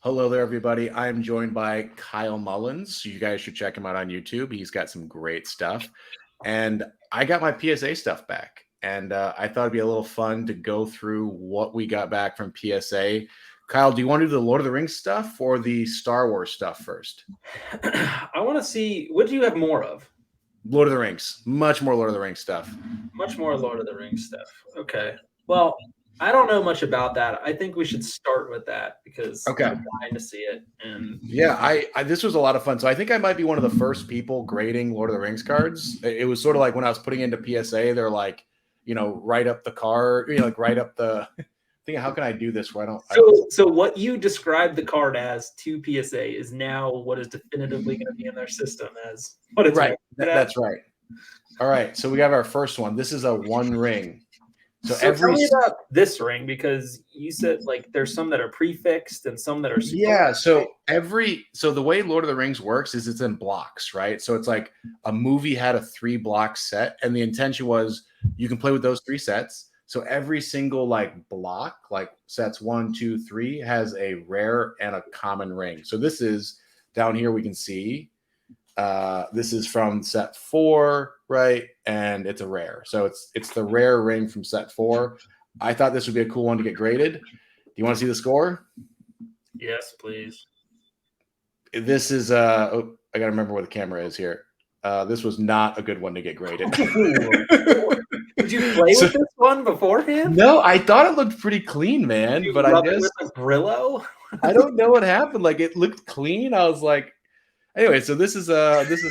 Hello there, everybody. I'm joined by Kyle Mullins. You guys should check him out on YouTube. He's got some great stuff. And I got my PSA stuff back. And I thought it'd be a little fun to go through what we got back from PSA. Kyle, do you want to do the Lord of the Rings stuff or the Star Wars stuff first? I want to see, what do you have more of? Lord of the Rings. Much more Lord of the Rings stuff. Much more Lord of the Rings stuff. Okay. Well, I don't know much about that. I think we should start with that because Okay. I'm dying to see it. And yeah, I this was a lot of fun. So I think I might be one of the first people grading Lord of the Rings cards. It was sort of like when I was putting into PSA, they're like, write up the card, like write up the thing. How can I do this where I don't? So what you described the card as to PSA is now what is definitively going to be in their system as what it's right. That's right. All right. So we have our first one. This is a one ring. So tell me about this ring, because you said like there's some that are prefixed and some that are so the way Lord of the Rings works is it's in blocks, right? So it's like a movie had a 3-block set, and the intention was you can play with those 3 sets. So every single like block, like sets 1, 2, 3, has a rare and a common ring. So this is down here, we can see this is from set 4, right? And it's a rare. So it's the rare ring from set 4. I thought this would be a cool one to get graded. Do you want to see the score? Yes, please. This is I gotta remember where the camera is here. This was not a good one to get graded. Did you play with this one beforehand? No, I thought it looked pretty clean, man. But I guess with a Brillo? I don't know what happened. Like it looked clean. I was like, anyway, so this is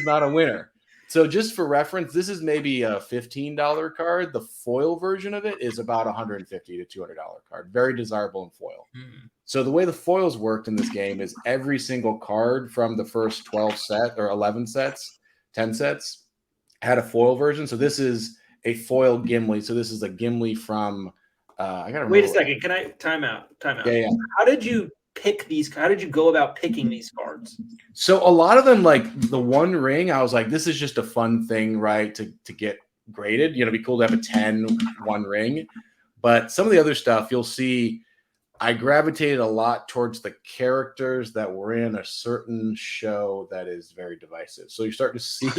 not a winner. So just for reference, this is maybe a $15 card. The foil version of it is about $150 to $200 card. Very desirable in foil. So the way the foils worked in this game is every single card from the first 12 set or 11 sets, 10 sets had a foil version. So this is a foil Gimli. So this is a Gimli from I gotta wait a second. Can I time out? Yeah. How did you pick these? How did you go about picking these cards? So a lot of them, like the One Ring, I was like, this is just a fun thing, right? To get graded. It'd be cool to have a 10 One Ring. But some of the other stuff, you'll see I gravitated a lot towards the characters that were in a certain show that is very divisive. So you start to see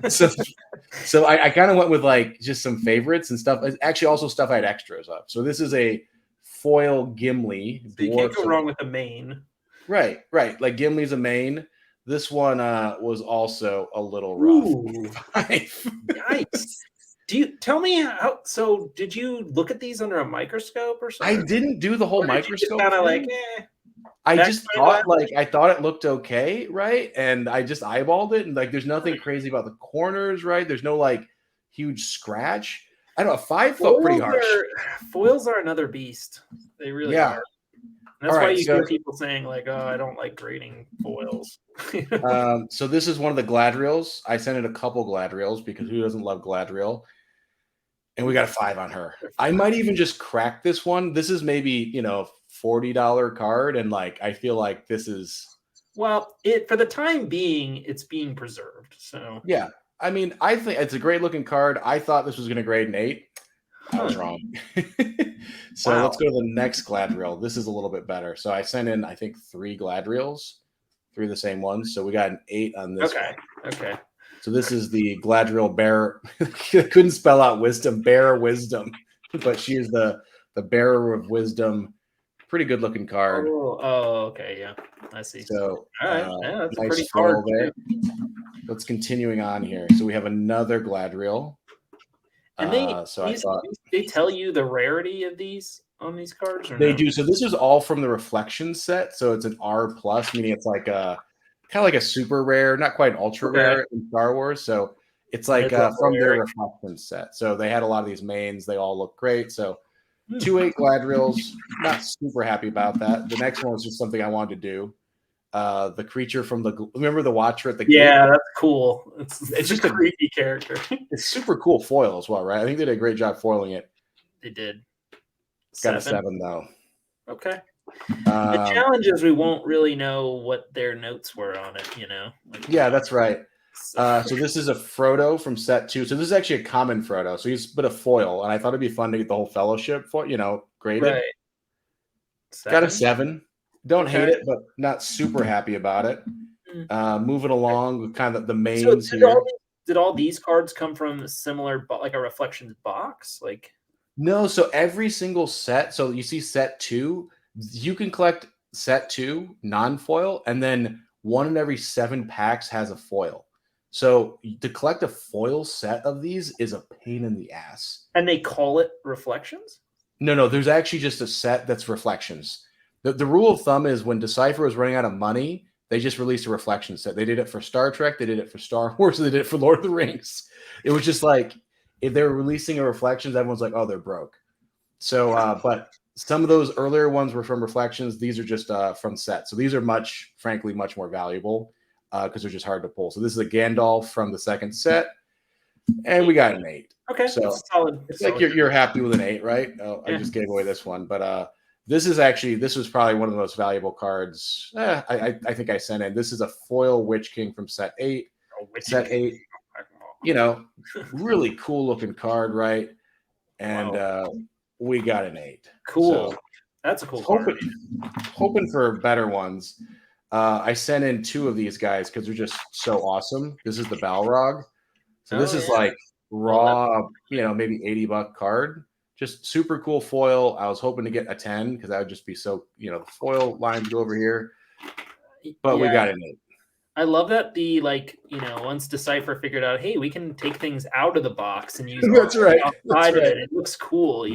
so I kind of went with like just some favorites and stuff. Actually, also stuff I had extras of. So this is a foil Gimli. So you can't go wrong with the main. Right. Like Gimli's a main. This one was also a little rough. Ooh. Yikes. Do you tell me how? So did you look at these under a microscope or something? I didn't do the whole microscope. Kind of like, I just thought I thought it looked okay, right? And I just eyeballed it, and like, there's nothing crazy about the corners, right? There's no like huge scratch. I don't know. 5 felt pretty harsh. Foils are another beast. They really are. That's why you hear people saying like, "Oh, I don't like grading foils." So this is one of the Gladriels. I sent it a couple Gladriels because who doesn't love Gladriel? And we got a 5 on her. I might even just crack this one. This is maybe $40 card, and like I feel like this is for the time being, it's being preserved. So yeah, I mean, I think it's a great looking card. I thought this was going to grade an 8. I was wrong. So let's go to the next Gladriel. This is a little bit better. So I sent in, I think, 3 Gladriels, 3 of the same ones. So we got an 8 on this one. Okay. So this is the Gladriel Bear. I couldn't spell out wisdom, Bear Wisdom, but she is the bearer of wisdom. Pretty good looking card. Oh, okay, yeah, I see. So all right, yeah, that's nice a pretty card there. Let's continuing on here. So we have another Gladriel. And they tell you the rarity of these on these cards? Or they do. So this is all from the reflection set. So it's an R+, meaning it's like a kind of like a super rare, not quite an ultra rare in Star Wars. So it's like from their reflection set. So they had a lot of these mains. They all look great. So 2/8 Gladriels, not super happy about that. The next one was just something I wanted to do. The creature from remember the Watcher at the gate? That's cool. It's just a creepy character. It's super cool foil as well, right? I think they did a great job foiling it. They did. Got a 7 though. Okay. The challenge is we won't really know what their notes were on it, Yeah, that's right. So this is a Frodo from set 2. So this is actually a common Frodo. So he's a bit of foil, and I thought it'd be fun to get the whole fellowship for graded. Right. Got a 7. Don't hate it, but not super happy about it. Moving along with kind of the mains here. Did all these cards come from a similar, like a Reflections box? Like, no, so every single set. So you see set 2, you can collect set 2 non-foil, and then 1 in every 7 packs has a foil. So to collect a foil set of these is a pain in the ass. And they call it Reflections? No, there's actually just a set that's Reflections. The rule of thumb is when Decipher was running out of money, they just released a Reflection set. They did it for Star Trek, they did it for Star Wars, they did it for Lord of the Rings. It was just like, if they were releasing a Reflections, everyone's like, oh, they're broke. So, but some of those earlier ones were from Reflections. These are just from sets. So these are frankly, much more valuable because they're just hard to pull. So this is a Gandalf from the second set, and we got an 8. Okay, so solid. It's like you're happy with an 8, right? Oh, yeah. I just gave away this one, but this was probably one of the most valuable cards. I think I sent in. This is a foil Witch King from set 8. Set 8, really cool looking card, right? And we got an 8. Cool. So, that's a cool card. Hoping for better ones. I sent in 2 of these guys because they're just so awesome. This is the Balrog. So this is like raw, maybe $80 card. Just super cool foil. I was hoping to get a 10 because that would just be so, the foil lines go over here. But we got an 8. I love that once Decipher figured out, hey, we can take things out of the box and use That's right. outside of it. It looks cool,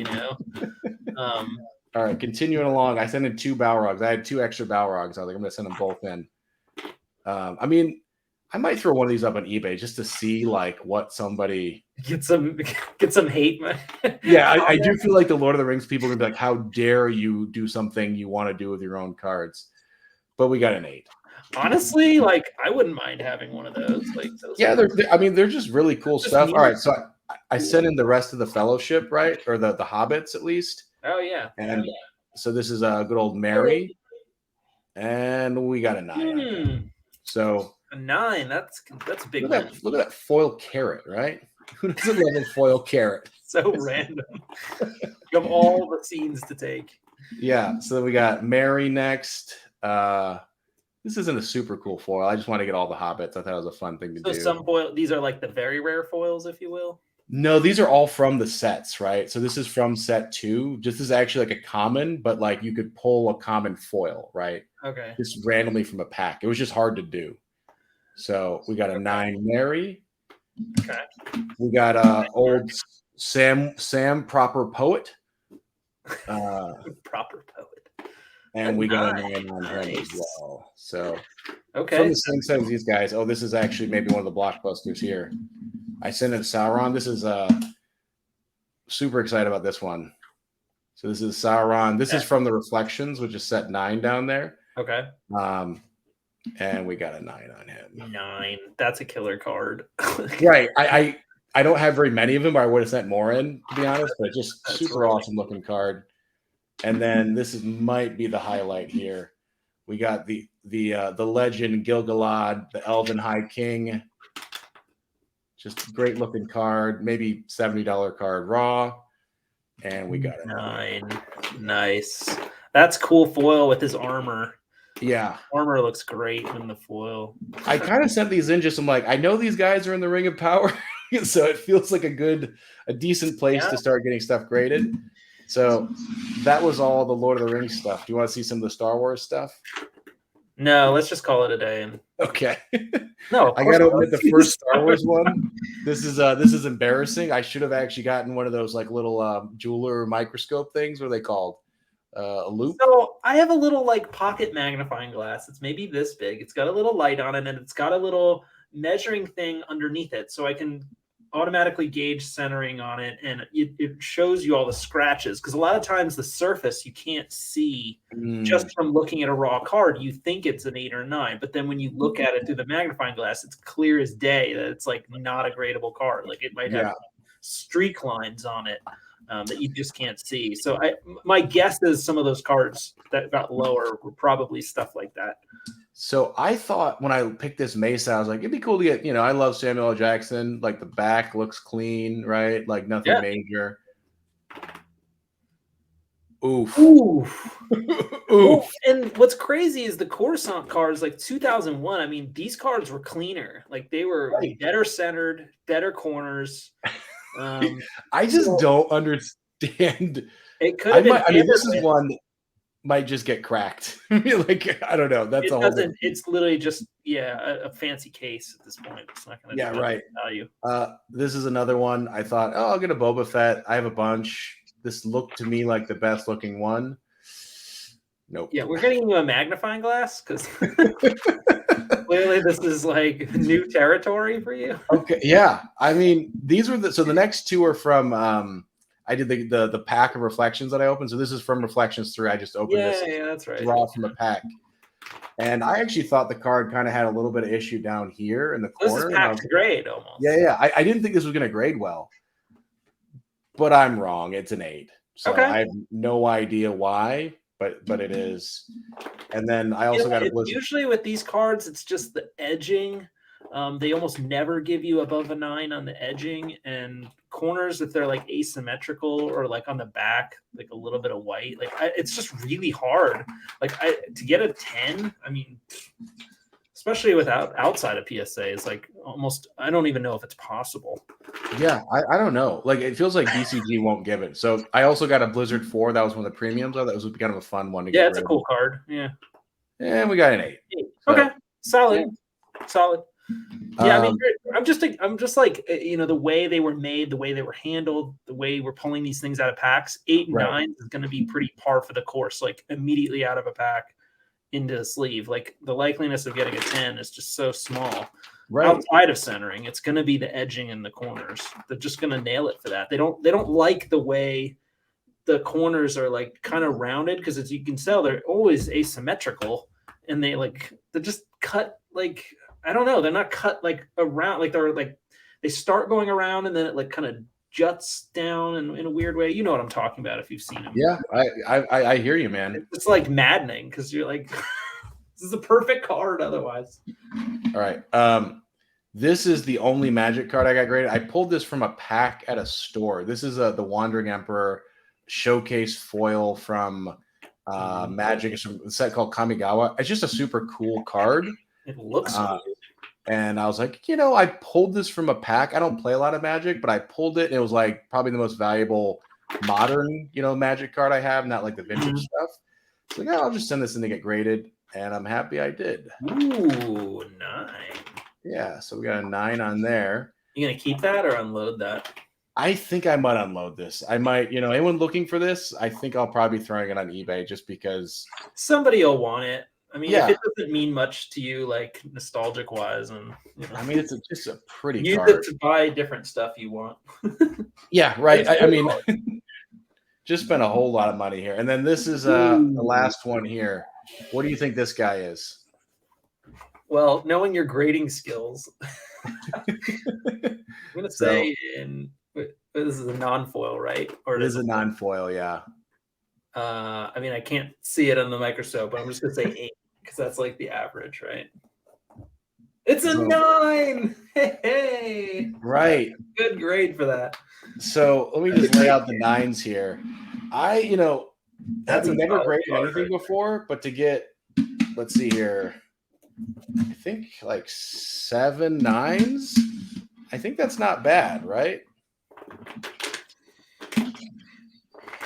All right, continuing along. I sent in 2 Balrogs. I had 2 extra Balrogs. I was like, I'm going to send them both in. I might throw one of these up on eBay just to see what somebody get some hate. Yeah, I do feel like the Lord of the Rings people are gonna be like, how dare you do something you want to do with your own cards? But we got an 8. Honestly, I wouldn't mind having one of those. They're just really cool stuff. All right, so I sent in the rest of the Fellowship, right, or the Hobbits at least. Oh yeah, and so this is a good old Mary, and we got a 9. So. A 9, that's a big one. Look at that foil carrot, right? Who doesn't love a foil carrot? So random. You have all the scenes to take. Yeah, so we got Mary next. This isn't a super cool foil. I just want to get all the Hobbits. I thought it was a fun thing to do. So some foil, these are like the very rare foils, if you will? No, these are all from the sets, right? So this is from set 2. This is actually like a common, but you could pull a common foil, right? Okay. Just randomly from a pack. It was just hard to do. So we got a 9 Mary. Okay. We got old Sam Proper Poet. Proper Poet. And we got a 9 on him as well. So from the same set as these guys. Oh, this is actually maybe one of the blockbusters here. I sent in Sauron. This is super excited about this one. So this is Sauron. This is from the Reflections, which is set 9 down there. Okay. And we got a 9 on him. 9. That's a killer card. Right. I don't have very many of them, but I would have sent more in, to be honest. But just super awesome looking card. And then might be the highlight here. We got the legend Gil-galad, the Elven High King. Just great looking card. Maybe $70 card raw. And we got a 9. Nice. That's cool foil with his armor. Yeah. Armor looks great in the foil. I kind of sent these in I'm like, I know these guys are in the Ring of Power, so it feels like a decent place to start getting stuff graded. So that was all the Lord of the Rings stuff. Do you want to see some of the Star Wars stuff? No, let's just call it a day. Okay. No, I got to admit the first Star Wars one. This is embarrassing. I should have actually gotten one of those little jeweler microscope things. What are they called? A loop. So I have a little pocket magnifying glass. It's maybe this big. It's got a little light on it, and it's got a little measuring thing underneath it, so I can automatically gauge centering on it, and it shows you all the scratches. Because a lot of times the surface you can't see just from looking at a raw card. You think it's an 8 or 9, but then when you look at it through the magnifying glass, it's clear as day that it's not a gradable card. It might have streak lines on it. That you just can't see. So my guess is some of those cards that got lower were probably stuff like that. So I thought when I picked this Mesa, I was like, it'd be cool to get, I love Samuel L. Jackson. The back looks clean, right? Nothing major. Oof. Oof. Oof. Well, and what's crazy is the Coruscant cards, like 2001. I mean, these cards were cleaner. Like they were Right. better centered, better corners. I just so don't understand. it could have been I mean, tampered this is with. one that might just get cracked. Like, I don't know. That's It a whole doesn't. different. It's literally just a fancy case at this point. It's not going to Yeah, do right. value. This is another one. I thought, oh, I'll get a Boba Fett. I have a bunch. This looked to me like the best looking one. Nope. Yeah, we're getting you a magnifying glass because clearly this is like new territory for you. Okay. Yeah. I mean, these were the next two are from I did the pack of reflections that I opened. So this is from Reflections 3. I just opened this that's right. draw from a pack. And I actually thought the card kind of had a little bit of issue down here in the corner. This is pack to grade almost. Yeah. I didn't think this was going to grade well, but I'm wrong. It's an 8. So Okay. I have no idea why, but it is. And then I also got a Blizzard. Usually with these cards, it's just the edging. They almost never give you above a 9 on the edging, and corners, if they're like asymmetrical or like on the back, like a little bit of white, like it's just really hard. Like to get a 10, I mean, especially without outside of PSA, is like almost, I don't even know if it's possible. Yeah, I don't know. Like it feels like DCG won't give it. So I also got a Blizzard 4. That was one of the premiums. That was kind of a fun one to get. Yeah, it's a cool card. Yeah. And we got an 8. Okay. Solid. Yeah. Solid. Yeah, I mean, I'm just like, the way they were made, the way they were handled, the way we're pulling these things out of packs. 8 and 9 is going to be pretty par for the course, like immediately out of a pack into a sleeve. Like the likeliness of getting a 10 is just so small. Right. Outside of centering, it's going to be the edging and the corners. They're just going to nail it for that. They don't like the way the corners are like kind of rounded, because as you can tell, they're always asymmetrical, and they're just cut like, I don't know. They're not cut like around, like they start going around and then it like kind of juts down in a weird way. You know what I'm talking about if you've seen them. Yeah, I hear you, man. It's like maddening because you're like, this is a perfect card otherwise. All right. This is the only Magic card I got graded. I pulled this from a pack at a store. This is the Wandering Emperor showcase foil from Magic. It's a set called Kamigawa. It's just a super cool card. It looks cool. And I was like, I pulled this from a pack. I don't play a lot of Magic, but I pulled it, and it was like probably the most valuable modern, Magic card I have, not like the vintage stuff. So I'll just send this in to get graded, and I'm happy I did. Ooh, 9. Yeah, so we got a 9 on there. You gonna keep that or unload that? I think I might unload this. I might, anyone looking for this, I think I'll probably be throwing it on eBay just because somebody will want it. I mean, if it doesn't mean much to you, like nostalgic wise, and I mean, it's just a pretty use card. it to buy different stuff you want. Yeah, right. I mean, just spent a whole lot of money here. And then this is the last one here. What do you think this guy is? Well, knowing your grading skills, I'm gonna say this is a non-foil, right? Or it is a non-foil, yeah. I mean, I can't see it on the microscope, but I'm just gonna say 8 because that's like the average, right? It's a 9. Hey, right. Good grade for that. So let me just lay out the 9s here. I've never graded anything before, but to get, let's see here, I think like 7 9s. I think that's not bad, right?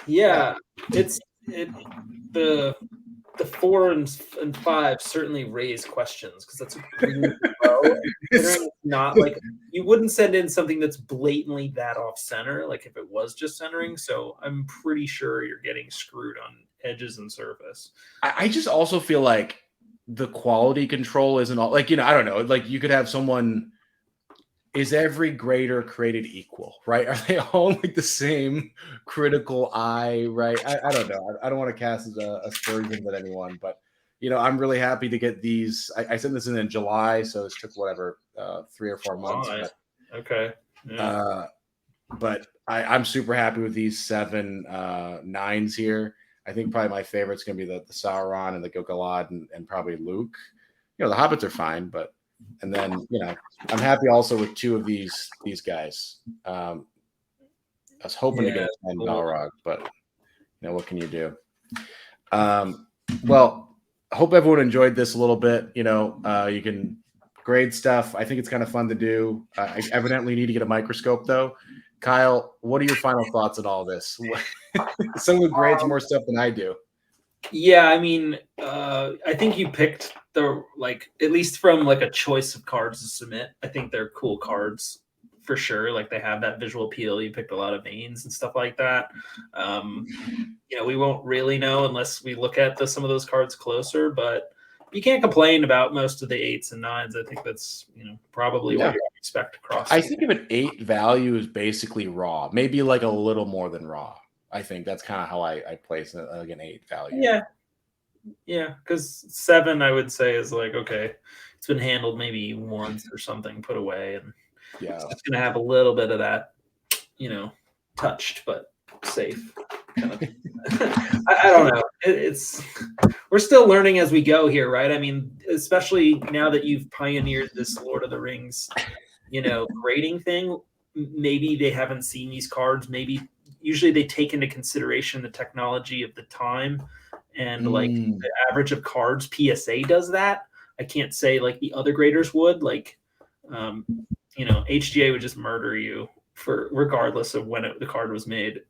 Yeah, the 4 and 5 certainly raise questions because that's really low. It's not like you wouldn't send in something that's blatantly that off center, like if it was just centering. So I'm pretty sure you're getting screwed on edges and surface. I just also feel like the quality control isn't all like, I don't know, like you could have someone. Is every grader created equal, right? Are they all like the same critical eye, right? I don't know. I don't want to cast aspersions at anyone, but I'm really happy to get these. I sent this in July, so this took whatever 3 or 4 months. But, okay. Yeah. But I'm super happy with these 7 9s here. I think probably my favorite's going to be the Sauron and the Gil-galad and probably Luke. The Hobbits are fine, but. And then, I'm happy also with 2 of these guys. I was hoping to get a 10 Balrog, but You know, what can you do? Well, I hope everyone enjoyed this a little bit. You know, you can grade stuff. I think it's kind of fun to do. I evidently need to get a microscope, though. Kyle, what are your final thoughts on all this? Someone grades more stuff than I do. Yeah, I mean, I think you picked the like at least from like a choice of cards to submit. I think they're cool cards for sure. Like they have that visual appeal. You picked a lot of veins and stuff like that. You know, we won't really know unless we look at some of those cards closer. But you can't complain about most of the 8s and 9s. I think that's probably what you expect across. I think of an 8 value is basically raw, maybe like a little more than raw. I think that's kind of how I place like an 8 value. Yeah, because 7 I would say is like, okay, it's been handled maybe once or something, put away, and it's gonna have a little bit of that, touched but safe kind of. I don't know. It's we're still learning as we go here, right? I mean, especially now that you've pioneered this Lord of the Rings, grading thing. Maybe they haven't seen these cards. Maybe usually they take into consideration the technology of the time and like the average of cards. PSA does that. I can't say like the other graders would. Like, HGA would just murder you for regardless of when the card was made.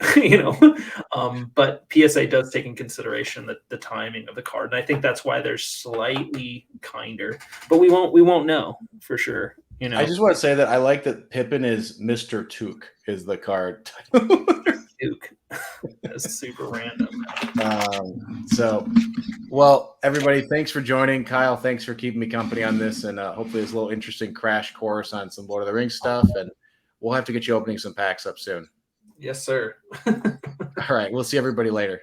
But PSA does take in consideration the timing of the card, and I think that's why they're slightly kinder. But we won't know for sure. I just want to say that I like that Pippin is Mr. Took is the card. Took. That's super random. Well, everybody, thanks for joining. Kyle, thanks for keeping me company on this, and hopefully it's a little interesting crash course on some Lord of the Rings stuff, and we'll have to get you opening some packs up soon. Yes, sir. All right, we'll see everybody later.